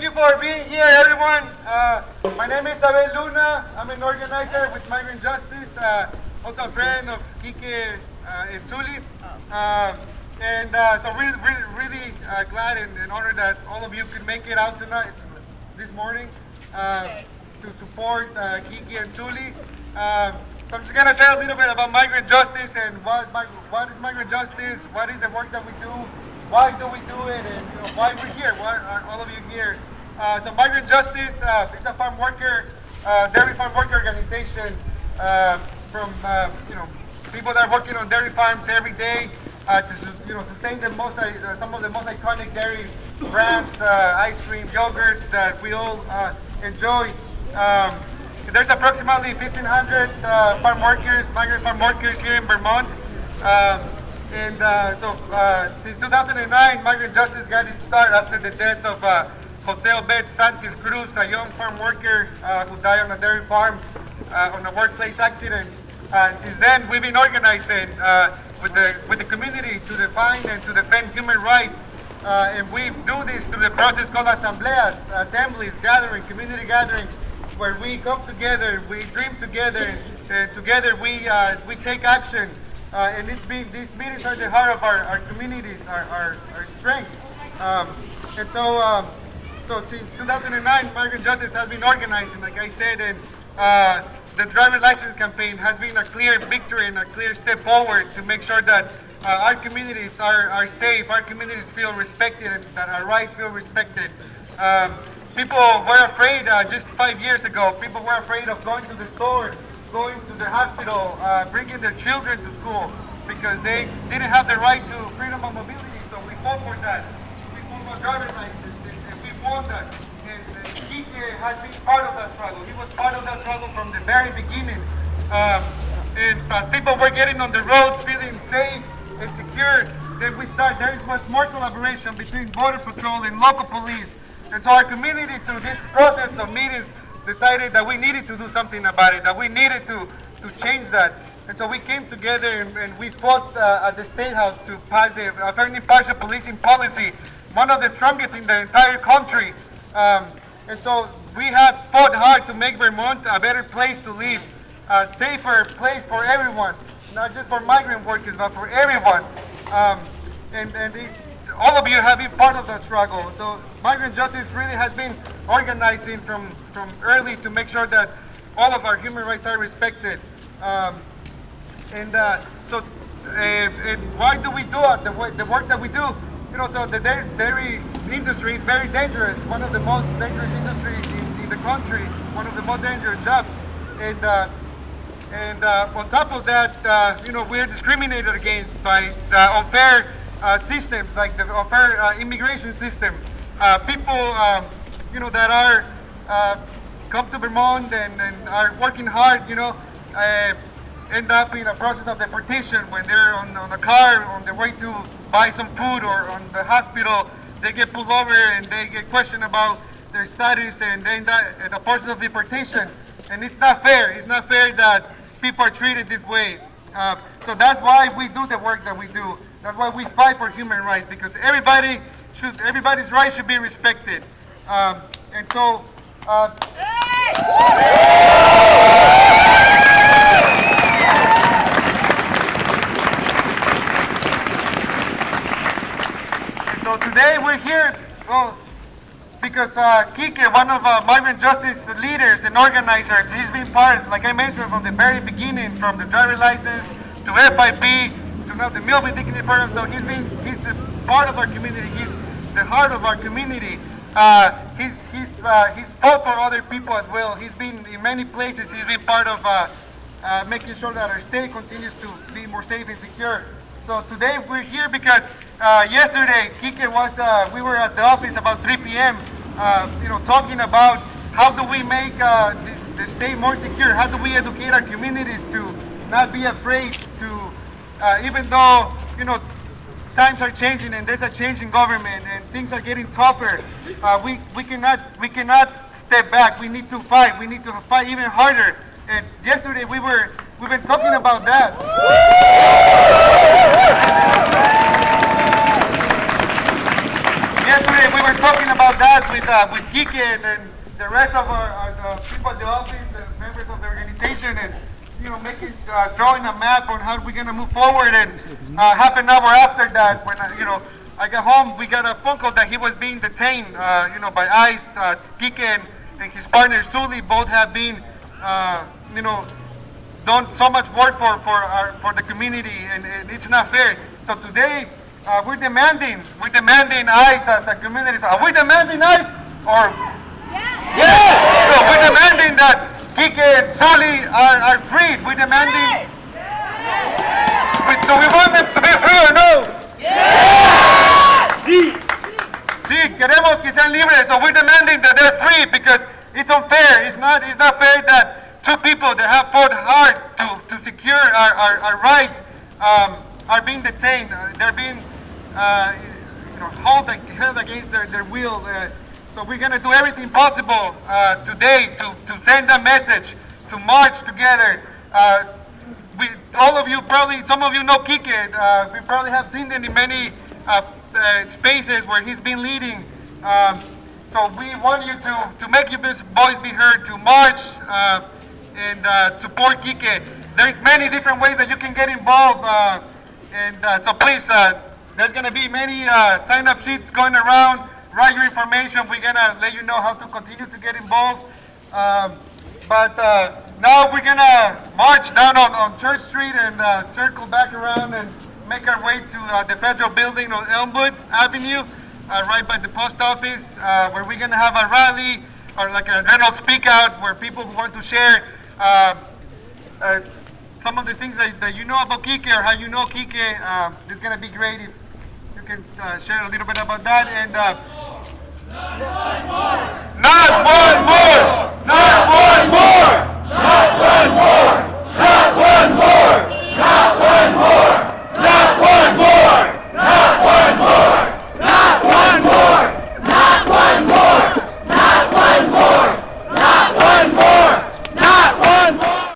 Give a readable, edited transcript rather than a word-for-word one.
thank you for being here, everyone. My name is Abel Luna. I'm an organizer with Migrant Justice, also a friend of Kike and Zuli. So really glad and honored that all of you could make it out tonight, this morning, to support Kike and Zuli. So I'm just going to share a little bit about Migrant Justice and what is Migrant Justice, what is the work that we do, why do we do it, and why we're here, why are all of you here. So Migrant Justice is a farm worker, dairy farm worker organization from people that are working on dairy farms every day to sustain some of the most iconic dairy brands, ice cream, yogurts that we all enjoy. There's approximately 1,500 farm workers, migrant farm workers here in Vermont. Since 2009, Migrant Justice got its start after the death of Jose Obed Santis Cruz, a young farm worker who died on a dairy farm on a workplace accident. Since then, we've been organizing with the community to define and to defend human rights. And we do this through the process called assemblies, gatherings, community gatherings, where we come together, we dream together, and together we take action. And these meetings are the heart of our communities, our strength. So since 2009, Migrant Justice has been organizing, like I said, and the driver license campaign has been a clear victory and a clear step forward to make sure that our communities are safe, our communities feel respected, and that our rights feel respected. People were afraid just 5 years ago. People were afraid of going to the store, going to the hospital, bringing their children to school because they didn't have the right to freedom of mobility. So we fought for that. We fought for driver's license, and we won that. And Kike has been part of that struggle. He was part of that struggle from the very beginning. And as people were getting on the roads, feeling safe and secure, then there was more collaboration between Border Patrol and local police. And so our community, through this process of meetings, decided that we needed to do something about it, that we needed to change that. And so we came together and we fought at the State House to pass the fair and impartial policing policy, one of the strongest in the entire country. And so we had fought hard to make Vermont a better place to live, a safer place for everyone, not just for migrant workers, but for everyone. All of you have been part of the struggle. So Migrant Justice really has been organizing from early to make sure that all of our human rights are respected. Why do we do it? The work that we do, so the dairy industry is very dangerous. One of the most dangerous industries in the country. One of the most dangerous jobs. And on top of that, we are discriminated against by the unfair systems, like the unfair immigration system. People, that are come to Vermont and are working hard, end up in a process of deportation when they're on a car on their way to buy some food or on the hospital. They get pulled over and they get questioned about their status, and they end up in the process of deportation. And it's not fair. It's not fair that people are treated this way. So that's why we do the work that we do. That's why we fight for human rights, because everybody's rights should be respected. So today we're here, because Kike, one of Migrant Justice leaders and organizers, he's been part, like I mentioned, from the very beginning, from the driver's license to FIP to now the meal with dignity program. So he's the part of our community. He's the heart of our community. He's fought for other people as well. He's been in many places. He's been part of making sure that our state continues to be more safe and secure. So today we're here because yesterday Kike we were at the office about 3 p.m. Talking about how do we make the state more secure? How do we educate our communities to not be afraid to, even though times are changing and there's a change in government and things are getting tougher. We cannot step back. We need to fight. We need to fight even harder. And yesterday we've been talking about that. yesterday we were talking about that with Kike and the rest of the people at the office, the members of the organization, and making drawing a map on how we're gonna move forward. And half an hour after that, when I got home, we got a phone call that he was being detained, by ICE. Kike and his partner Sully both have been, done so much work for the community, and it's not fair. So today, we're demanding ICE as a community. So are we demanding ICE or? Yeah. So we're demanding that Kike and Sully are freed. We're demanding. Do we want them to be free or no? Sí, queremos que sean libres. So we're demanding that they're free because it's unfair. It's not fair that two people that have fought hard to secure our rights are being detained. They're being held against their will. So we're going to do everything possible today to send a message, to march together. All of you probably, some of you know Kike. We probably have seen him in many spaces where he's been leading. So we want you to make your voice be heard, to march and support Kike. There's many different ways that you can get involved. So please, there's going to be many sign-up sheets going around. Write your information. We're going to let you know how to continue to get involved. But now we're going to march down on Church Street and circle back around and make our way to the federal building on Elmwood Avenue, right by the post office, where we're going to have a rally or like a general speak out where people who want to share some of the things that you know about Kike or how you know Kike. It's going to be great if you can share a little bit about that. And